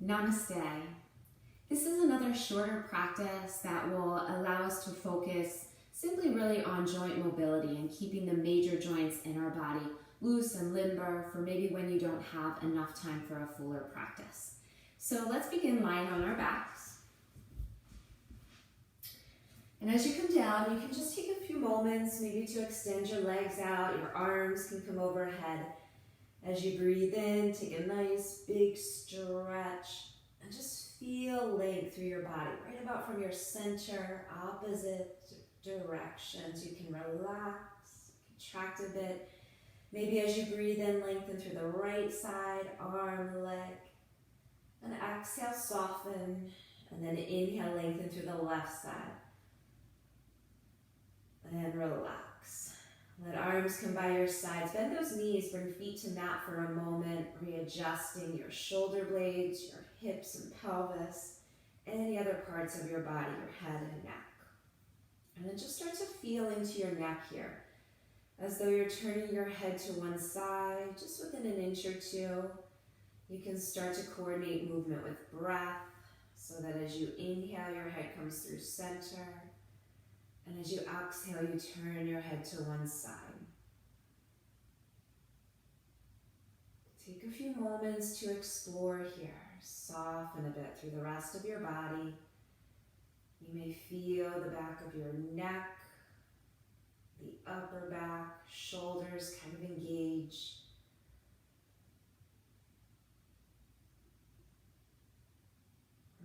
Namaste. This is another shorter practice that will allow us to focus simply really on joint mobility and keeping the major joints in our body loose and limber for maybe when you don't have enough time for a fuller practice. So let's begin lying on our backs. And as you come down, you can just take a few moments maybe to extend your legs out, your arms can come overhead. As you breathe in, take a nice big stretch and just feel length through your body, right about from your center, opposite directions. You can relax, contract a bit. Maybe as you breathe in, lengthen through the right side, arm, leg. And exhale, soften. And then inhale, lengthen through the left side. And relax. Let arms come by your sides. Bend those knees, bring feet to mat for a moment, readjusting your shoulder blades, your hips and pelvis, any other parts of your body, your head and neck. And then just start to feel into your neck here, as though you're turning your head to one side, just within an inch or two. You can start to coordinate movement with breath, so that as you inhale, your head comes through center. And as you exhale, you turn your head to one side. Take a few moments to explore here. Soften a bit through the rest of your body. You may feel the back of your neck, the upper back, shoulders kind of engaged.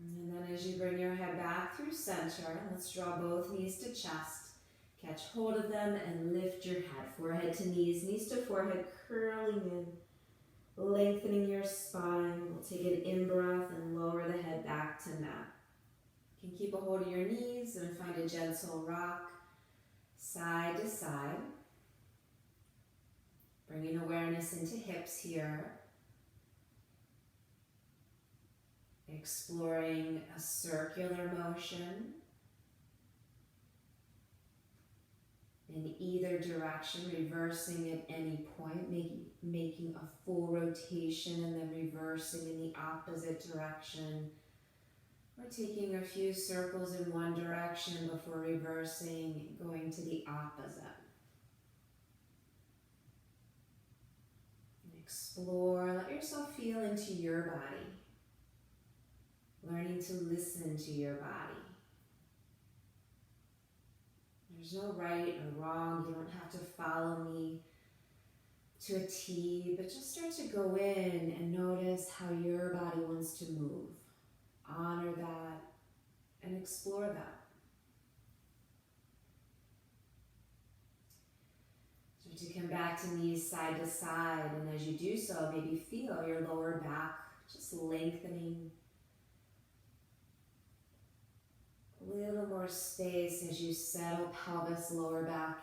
And then as you bring your head back through center, let's draw both knees to chest. Catch hold of them and lift your head, forehead to knees, knees to forehead, curling in, lengthening your spine. We'll take an in-breath and lower the head back to mat. You can keep a hold of your knees and find a gentle rock, side to side. Bringing awareness into hips here. Exploring a circular motion in either direction, reversing at any point, making a full rotation and then reversing in the opposite direction, or taking a few circles in one direction before reversing, going to the opposite. And explore, let yourself feel into your body. Learning to listen to your body. There's no right or wrong. You don't have to follow me to a T, but just start to go in and notice how your body wants to move. Honor that and explore that. Start to come back to knees side to side, and as you do so, maybe feel your lower back just lengthening. A little more space as you settle pelvis, lower back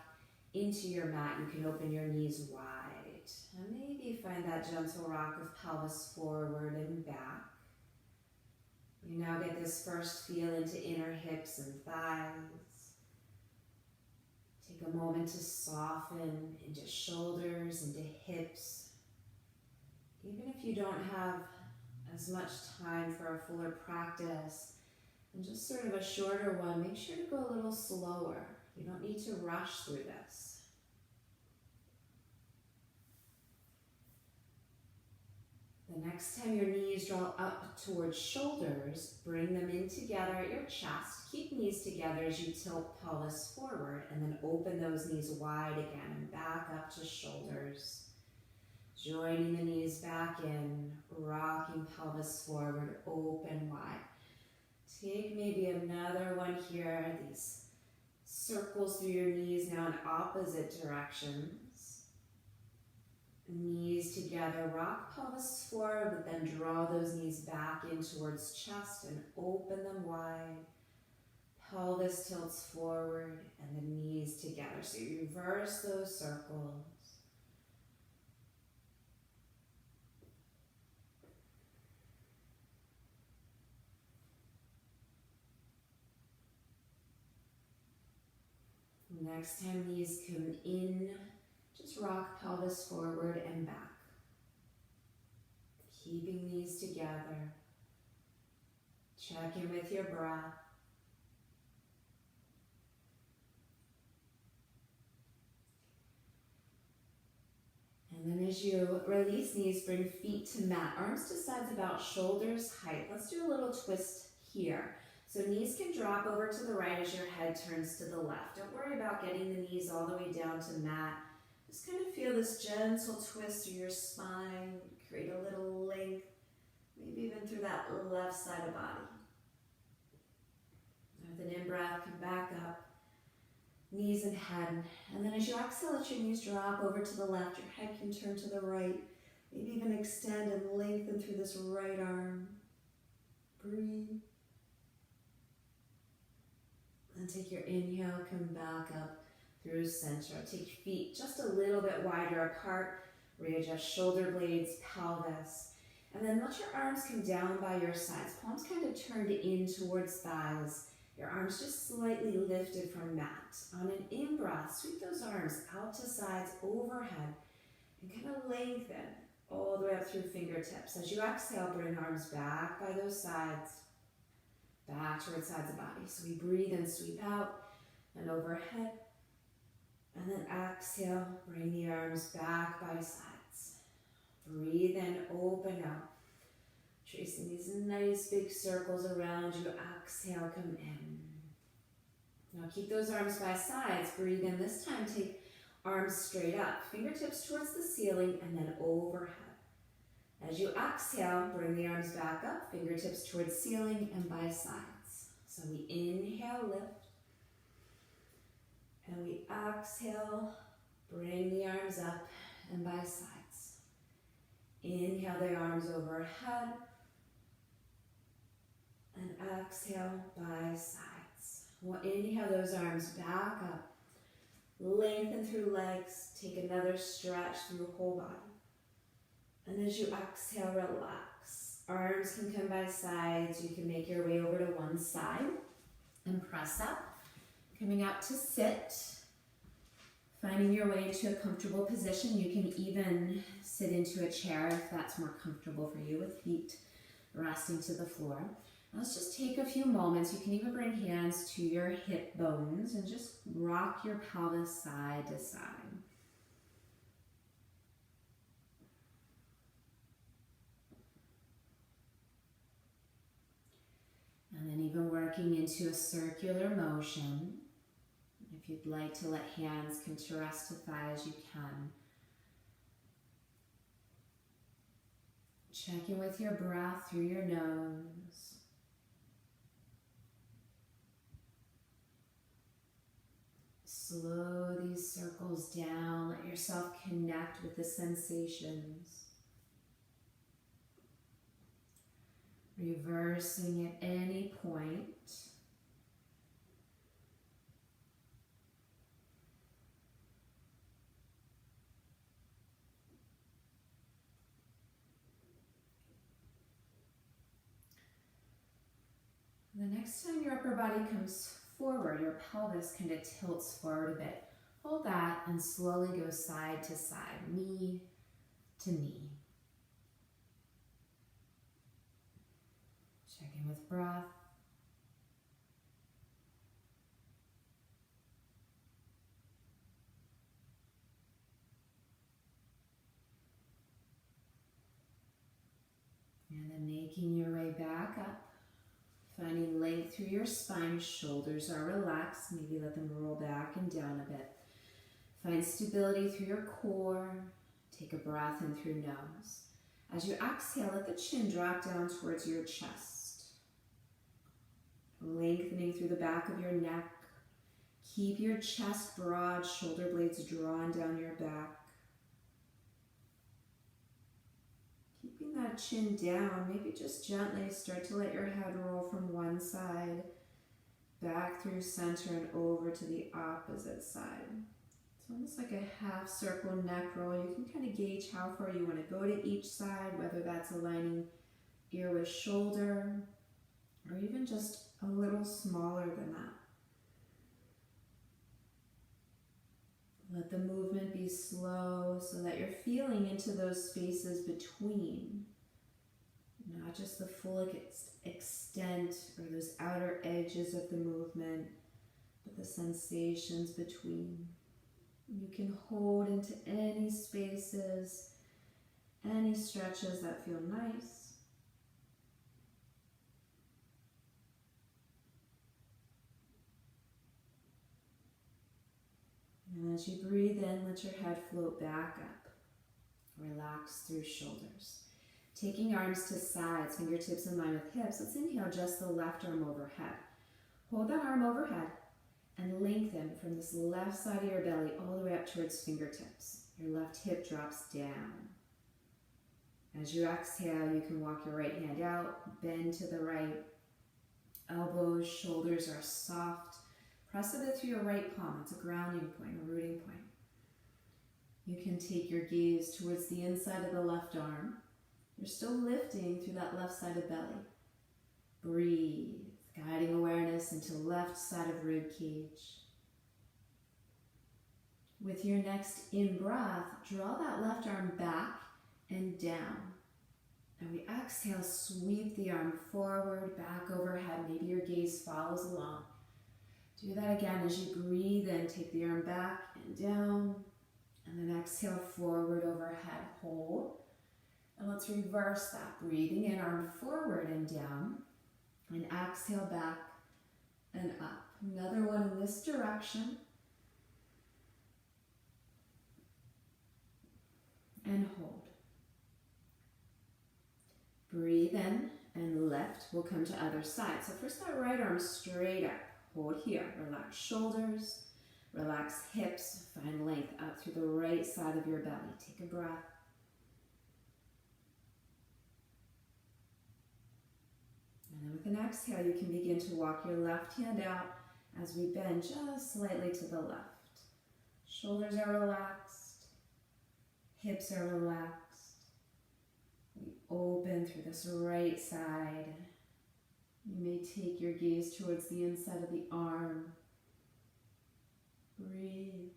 into your mat. You can open your knees wide. And maybe find that gentle rock of pelvis forward and back. You now get this first feel into inner hips and thighs. Take a moment to soften into shoulders, into hips. Even if you don't have as much time for a fuller practice, and just sort of a shorter one, make sure to go a little slower. You don't need to rush through this. The next time your knees draw up towards shoulders, bring them in together at your chest. Keep knees together as you tilt pelvis forward, and then open those knees wide again and back up to shoulders. Joining the knees back in, rocking pelvis forward, open wide. Take maybe another one here, these circles through your knees now in opposite directions. Knees together, rock pelvis forward, but then draw those knees back in towards chest and open them wide. Pelvis tilts forward and the knees together. So you reverse those circles. Next time knees come in, just rock pelvis forward and back. Keeping these together. Check in with your breath. And then as you release knees, bring feet to mat. Arms to sides about shoulders height. Let's do a little twist here. So knees can drop over to the right as your head turns to the left. Don't worry about getting the knees all the way down to mat. Just kind of feel this gentle twist through your spine. Create a little length, maybe even through that left side of body. With an in-breath, come back up. Knees and head. And then as you exhale, let your knees drop over to the left. Your head can turn to the right. Maybe even extend and lengthen through this right arm. Breathe. And take your inhale, come back up through center. Take feet just a little bit wider apart. Readjust shoulder blades, pelvis. And then let your arms come down by your sides. Palms kind of turned in towards thighs. Your arms just slightly lifted from mat. On an in-breath, sweep those arms out to sides, overhead, and kind of lengthen all the way up through fingertips. As you exhale, bring arms back by those sides, back towards sides of body. So we breathe and sweep out and overhead. And then exhale, bring the arms back by sides. Breathe in, open up. Tracing these nice big circles around you. Exhale, come in. Now keep those arms by sides. Breathe in. This time take arms straight up. Fingertips towards the ceiling and then overhead. As you exhale, bring the arms back up. Fingertips towards ceiling and by sides. So we inhale, lift. And we exhale, bring the arms up and by sides. Inhale the arms overhead. And exhale by sides. We'll inhale those arms back up. Lengthen through legs. Take another stretch through the whole body. And as you exhale, relax. Arms can come by sides. You can make your way over to one side and press up. Coming out to sit. Finding your way into a comfortable position. You can even sit into a chair if that's more comfortable for you, with feet resting to the floor. Let's just take a few moments. You can even bring hands to your hip bones and just rock your pelvis side to side. And then even working into a circular motion. If you'd like to let hands come to rest to thighs, you can. Check in with your breath through your nose. Slow these circles down. Let yourself connect with the sensations. Reversing at any point. The next time your upper body comes forward, your pelvis kind of tilts forward a bit. Hold that and slowly go side to side, knee to knee. Check in with breath. And then making your way back up. Finding length through your spine, shoulders are relaxed. Maybe let them roll back and down a bit. Find stability through your core. Take a breath in through nose. As you exhale, let the chin drop down towards your chest. Lengthening through the back of your neck. Keep your chest broad, shoulder blades drawn down your back. Keeping that chin down, maybe just gently start to let your head roll from one side, back through center and over to the opposite side. It's almost like a half circle neck roll. You can kind of gauge how far you want to go to each side, whether that's aligning ear with shoulder, or even just a little smaller than that. Let the movement be slow so that you're feeling into those spaces between, not just the full extent or those outer edges of the movement, but the sensations between. You can hold into any spaces, any stretches that feel nice. And as you breathe in, let your head float back up. Relax through shoulders. Taking arms to sides, fingertips in line with hips, let's inhale just the left arm overhead. Hold that arm overhead and lengthen from this left side of your belly all the way up towards fingertips. Your left hip drops down. As you exhale, you can walk your right hand out, bend to the right. Elbows, shoulders are soft. Press a bit through your right palm. It's a grounding point, a rooting point. You can take your gaze towards the inside of the left arm. You're still lifting through that left side of belly. Breathe, guiding awareness into left side of rib cage. With your next in-breath, draw that left arm back and down. And we exhale, sweep the arm forward, back overhead. Maybe your gaze follows along. Do that again as you breathe in. Take the arm back and down. And then exhale, forward, overhead, hold. And let's reverse that. Breathing in, arm forward and down. And exhale, back and up. Another one in this direction. And hold. Breathe in and lift. We'll come to other side. So first that right arm straight up. Hold here. Relax shoulders. Relax hips. Find length up through the right side of your belly. Take a breath. And then with an exhale, you can begin to walk your left hand out as we bend just slightly to the left. Shoulders are relaxed. Hips are relaxed. We open through this right side. You may take your gaze towards the inside of the arm. Breathe.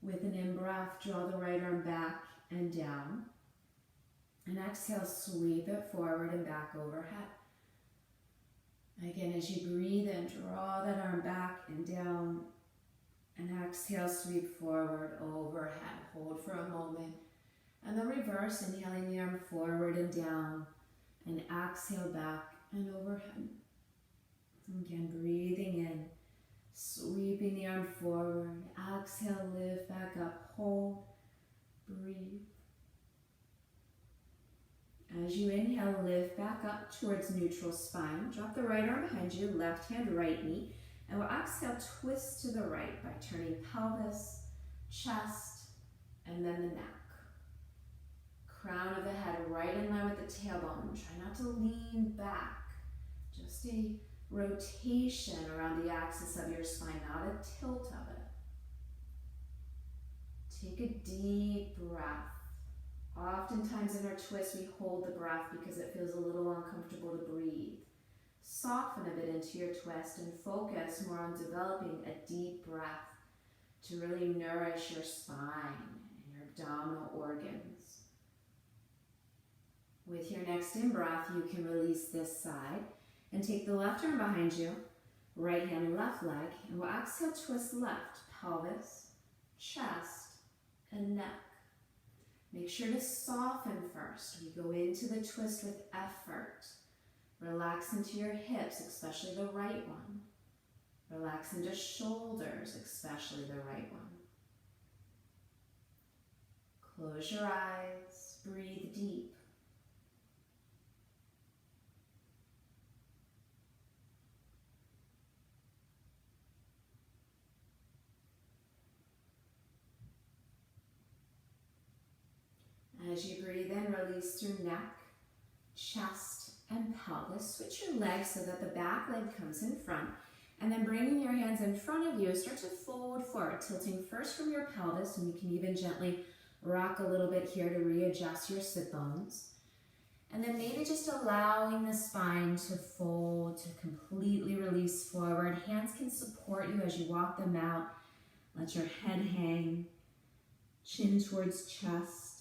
With an in-breath, draw the right arm back and down. And exhale, sweep it forward and back overhead. Again, as you breathe in, draw that arm back and down. And exhale, sweep forward, overhead. Hold for a moment. And then reverse, inhaling the arm forward and down. And exhale, back and overhead. Again, breathing in, sweeping the arm forward. Exhale, lift back up, hold, breathe. As you inhale, lift back up towards neutral spine. Drop the right arm behind you, left hand, right knee. And we'll exhale, twist to the right by turning pelvis, chest, and then the neck. Crown of the head right in line with the tailbone. Try not to lean back. Just a rotation around the axis of your spine, not a tilt of it. Take a deep breath. Oftentimes in our twist, we hold the breath because it feels a little uncomfortable to breathe. Soften a bit into your twist and focus more on developing a deep breath to really nourish your spine and your abdominal organs. With your next in-breath, you can release this side and take the left arm behind you, right hand, left leg, and we'll exhale, twist left, pelvis, chest, and neck. Make sure to soften first. We go into the twist with effort. Relax into your hips, especially the right one. Relax into shoulders, especially the right one. Close your eyes, breathe deep. As you breathe in, release through neck, chest, and pelvis. Switch your legs so that the back leg comes in front. And then bringing your hands in front of you, start to fold forward, tilting first from your pelvis, and you can even gently rock a little bit here to readjust your sit bones. And then maybe just allowing the spine to fold, to completely release forward. Hands can support you as you walk them out. Let your head hang, chin towards chest.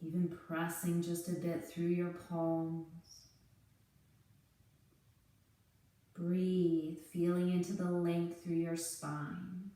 even pressing just a bit through your palms. Breathe, feeling into the length through your spine.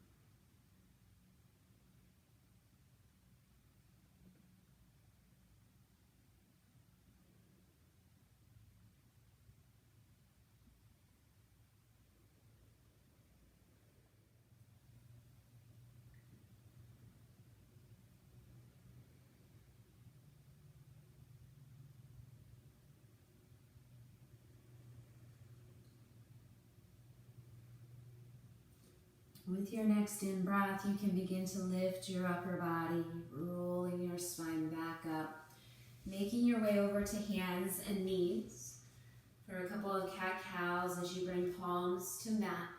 With your next in-breath, you can begin to lift your upper body, rolling your spine back up, making your way over to hands and knees for a couple of cat-cows as you bring palms to mat,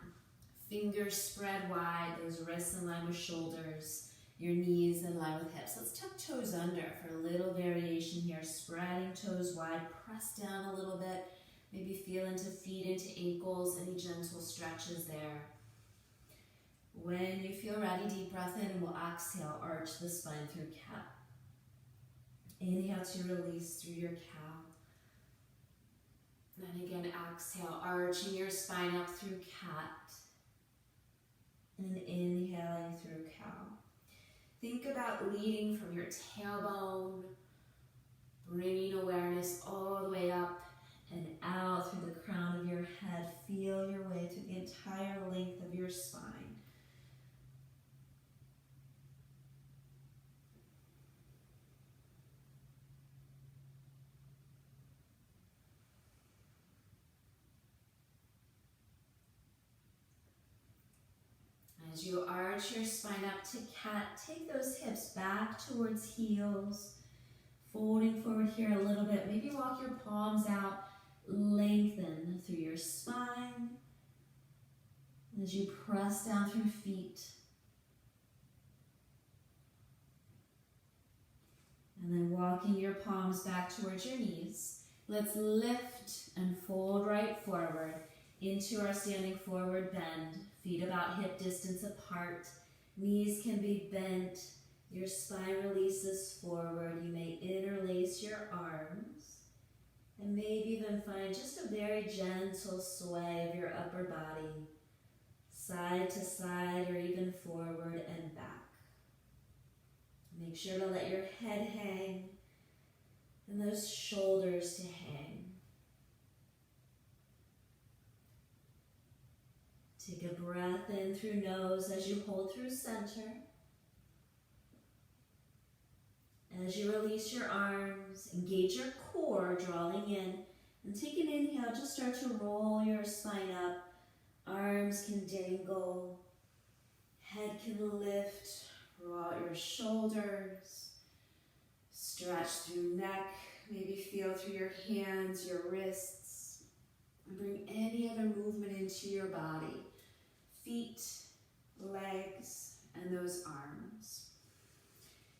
fingers spread wide, those wrists in line with shoulders, your knees in line with hips. Let's tuck toes under for a little variation here, spreading toes wide, press down a little bit, maybe feel into feet, into ankles, any gentle stretches there. When you feel ready, deep breath in and we'll exhale, arch the spine through cat. Inhale to release through your cow. And again, exhale, arching your spine up through cat. And inhaling through cow. Think about leading from your tailbone, bringing awareness all the way up and out through the crown of your head. Feel your way through the entire length of your spine. As you arch your spine up to cat, take those hips back towards heels, folding forward here a little bit. Maybe walk your palms out, lengthen through your spine. As you press down through feet. And then walking your palms back towards your knees. Let's lift and fold right forward into our standing forward bend. Feet about hip distance apart. Knees can be bent. Your spine releases forward. You may interlace your arms. And maybe even find just a very gentle sway of your upper body. Side to side or even forward and back. Make sure to let your head hang and those shoulders to hang. Take a breath in through nose as you hold through center. As you release your arms, engage your core, drawing in. And take an inhale, just start to roll your spine up. Arms can dangle. Head can lift. Roll out your shoulders. Stretch through neck. Maybe feel through your hands, your wrists. And bring any other movement into your body. Feet, legs, and those arms.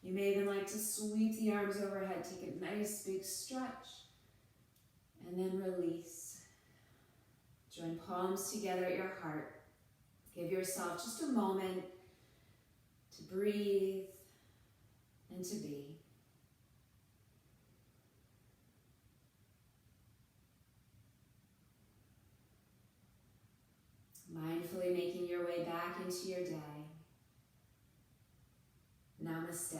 You may even like to sweep the arms overhead. Take a nice big stretch. And then release. Join palms together at your heart. Give yourself just a moment to breathe and to be. Mindfully making your way back into your day. Namaste.